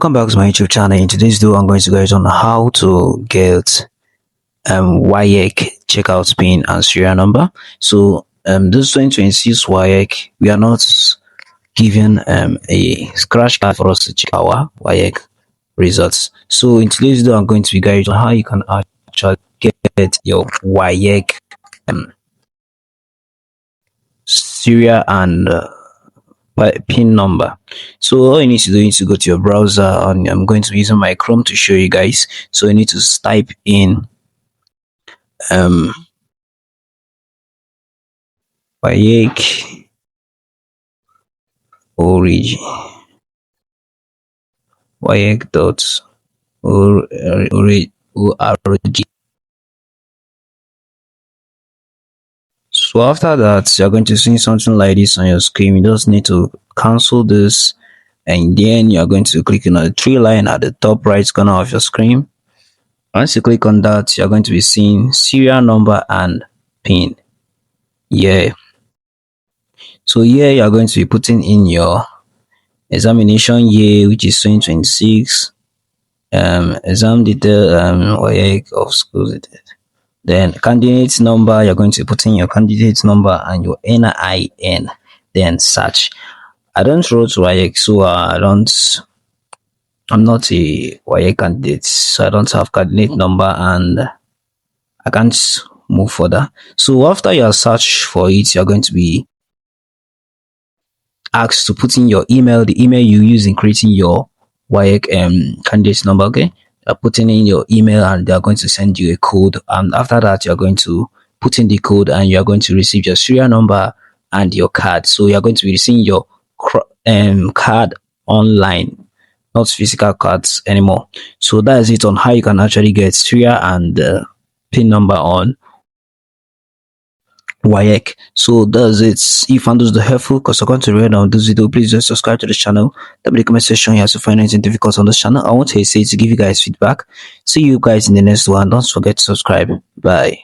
Welcome back to my YouTube channel. In today's video, I'm going to guide on how to get waec checkout pin and serial number. So this 2026 waec, we are not given a scratch card for us to check our waec results. So in today's video, I'm going to be guiding on how you can actually get your waec serial and pin number. So all you need to do is to go to your browser, and I'm going to be using my Chrome to show you guys. So you need to type in waec origin waec.org. So after that, you're going to see something like this on your screen. You just need to cancel this, and then you're going to click on the three line at the top right corner of your screen. Once you click on that, you're going to be seeing serial number and pin. So here you're going to be putting in your examination year, which is 2026, exam detail, waec of school detail. Then candidate number, you're going to put in your candidate number and your NIN, then search. I don't wrote waec, so I'm not a waec candidate, so I don't have candidate number and I can't move further. So after you search for it, you're going to be asked to put in your email, the email you use in creating your waec candidate number. Okay, you're putting in your email and they're going to send you a code, and after that you're going to put in the code and you're going to receive your serial number and your card. So you're going to be receiving your card online, not physical cards anymore. So that is it on how you can actually get serial and pin number on waec. So that's it. If you found this helpful, because I'm going to read on this video, please just subscribe to the channel. Let me the comment section here to find anything difficult on this channel. I want to say to give you guys feedback. See you guys in the next one. Don't forget to subscribe. Bye.